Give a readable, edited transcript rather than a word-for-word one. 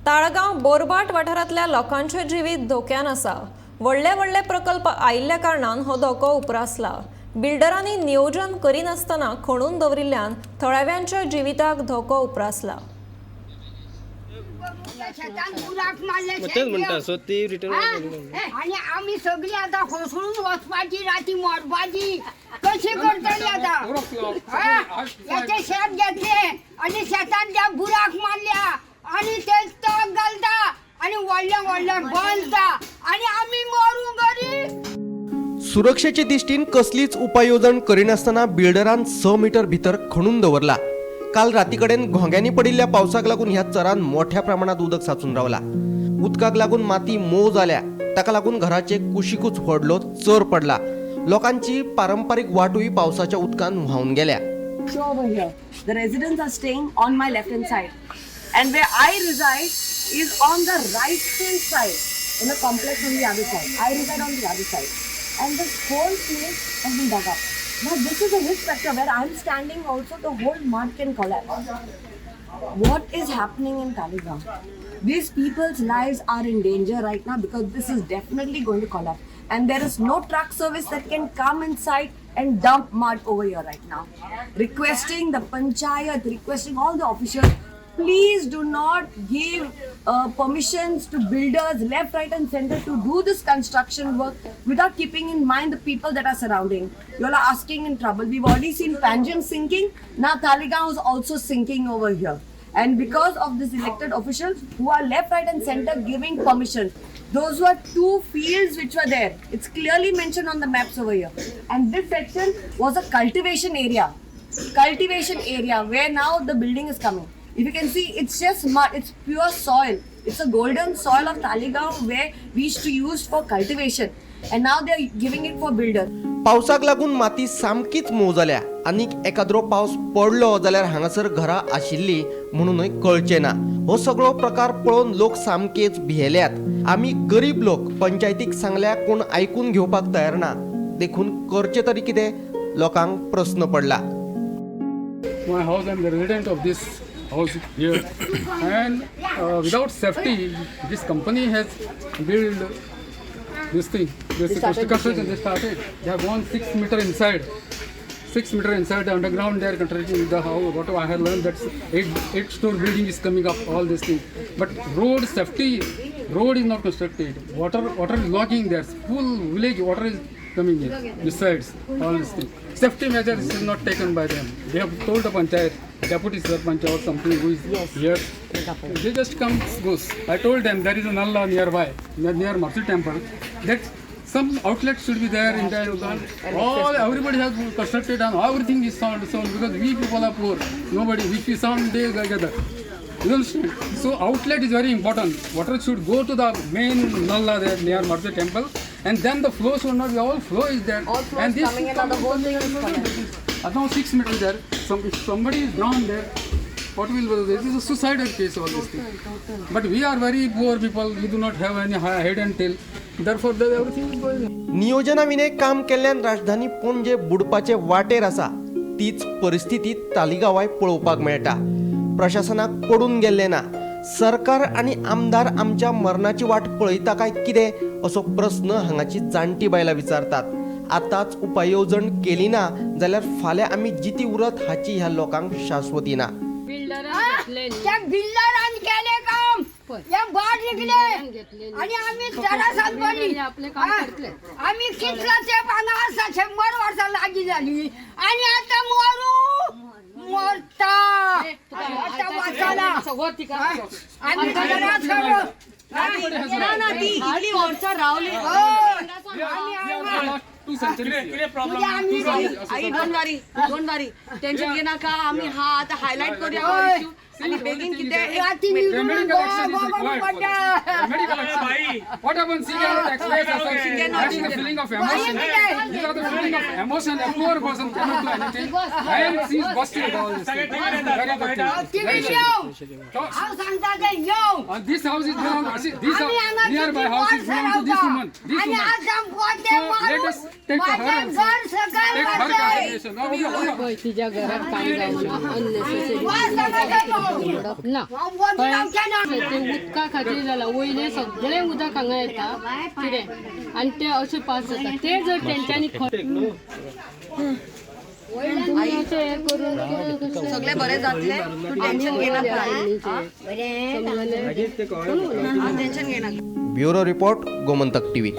ताळगाव बोरबाट वाठारांतल्या लोकांचे जिवीत धोक्यान आसा। व्हडले प्रकल्प आयिल्ल्या कारणान हो धोको उप्रासला। बिल्डरांनी नियोजन करिनासतना खणून दवरिल्ल्यान थळाव्यांच्या जिविताक धोको उप्रासला। आणि आम्ही सगळी आता होसळून वचपाची राती मरपाची कशी करतली आता याचे शेत घेतले आणि शेतात त्या बुराक मारल्या आणि ते तग घालता आणि वडल्या बांधता आणि आम्ही मरू घरी। सुरक्षेचे दिश्टीन कसलीच उपाययोजन करिनासतना बिल्डरान 6 मीटर भितर खणून दवरला। काल रातीकडेन घोंग्यांनी पडिल्ल्या पावसाक लागून ह्या चरान मोठ्या प्रमाणात उदक साचून रावला। उदकाक लागून माती मोव जाल्या, ताका लागून घराचे कुशीकूच व्हडलो चर पडला। लोकांची पारंपरिक वाटूय पावसाच्या उदकान व्हावून गेल्या। So over here, the residents are staying on my left hand side, and where I reside is on the right hand side, in a complex on the other side. I reside on the other side, and this whole place has been dug up. Now this is a risk factor where I'm standing. Also, the whole mud can collapse. What is happening in Taleigao? These people's lives are in danger right now because this is definitely going to collapse, and there is no truck service that can come inside and dump mud over here right now. Requesting the panchayat, requesting all the officials, please do not give permissions to builders left, right and center to do this construction work without keeping in mind the people that are surrounding. You all are asking in trouble. We've already seen Panjim sinking. Now Taleigao is also sinking over here. And because of these elected officials who are left, right and center giving permission, those were 2 fields which were there. It's clearly mentioned on the maps over here. And this section was a cultivation area where now the building is coming. If you can see, it's just mud, it's pure soil. It's a golden soil of Taleigao where we used to use for cultivation. And now they're giving it for builders. पावसाक लागून माती सामकीच mauve जाल्या। आनीक एकाद्रो पावस पडलो जाल्यार हांगासर घरां आशिल्ली म्हणूनय कळचें ना। हो सगळो प्रकार पळोवन लोक सामकेच भियेल्यात। आमी गरीब लोक पंचायतीक सांगल्या कोण आयकून घेवपाक तयार ना। देखून करचें तरी कितें लोकांक प्रश्न पडला। My house, I'm the resident of this house here, and without safety, this company has built this thing. This construction they started. They have gone 6 meter inside. 6 meter inside the underground. They are constructing the house. What I have learned that 8-story building is coming up. All this thing, but road safety, road is not constructed. Water is locking there. Full village water is coming in. Besides all this thing, safety measures is not taken by them. They have told the panchayat, deputy sarpanch or something who is here. They just come goes. I told them there is a nalla nearby, near Martu temple, that some outlet should be there in the everybody has constructed and everything is sound because we people are poor. Nobody, if we sound they gather. You understand? So outlet is very important. Water should go to the main nalla there near Martu temple, and then the flow should not be all flow is there. All flow is coming in and the whole thing is coming. Now 6 meters there. If somebody is drowned there, what will be? This is a suicidal case all this thing. But we are very poor people. We do not have any head and tail. Therefore, everything is going on. नियोजनाविने काम केल्ल्यान राजधानी पणजे बुडपाचे वाटेर आसा। तीच परिस्थिती तालिगावाय पळोवपाक मेळटा। प्रशासनाक पडून गेल्ले ना। सरकार आणि आमदार आमच्या मरणाची वाट पळयता काय कितें असो प्रश्न हांगाची जाणटी बायलां विचारतात। आताच उपाययोजन केली ना जाल्यार फाल्यां आमी जिती उरत हाची ह्या लोकांक शाश्वती ना। त्या बिल्डरांनी केले काम या बाट विकले आणि आम्ही जरा सांभाळली। आम्ही कितलाचे 50-100 वर्ष लागी झाली आणि आता मरता आता वाचाला आम्ही जरा सांभाळ ना ती इतली वर्षा रावली। आई डोंट वरी टेन्शन घे नाका। आम्ही हा आता हायलाइट करूया इश्यू आणि बेगीन कितें राती Medical action is required. Medical action. What happens? She cannot express herself. That is the feeling of emotion. These are the feeling of emotion. A poor person cannot do anything. And she is busted all this thing. Very good thing. सांगता येऊ And this house is belong. This आम्ही आम्हाला nearby किती house is वर्ष belong to this राहतो. woman. This आणि woman. आज आमकोटे So let मारून us take her माझं also. घर सगळं Take her वाजलंय. consideration. Now, okay. तिच्या घरात काम जाऊन अननेसेसरी वाज सगळं जाऊ. ना वाज नव्हत्या ना. ते उदका खातीर जाला वयले सगळे उदक हांगा येता कितें आनी ते अशें पास जाता ते जर तेंच्यांनी सगळे बरे जातले तू टेन्शन घेणार टेन्शन घेणार ब्युरो रिपोर्ट गोमंतक टीव्ही.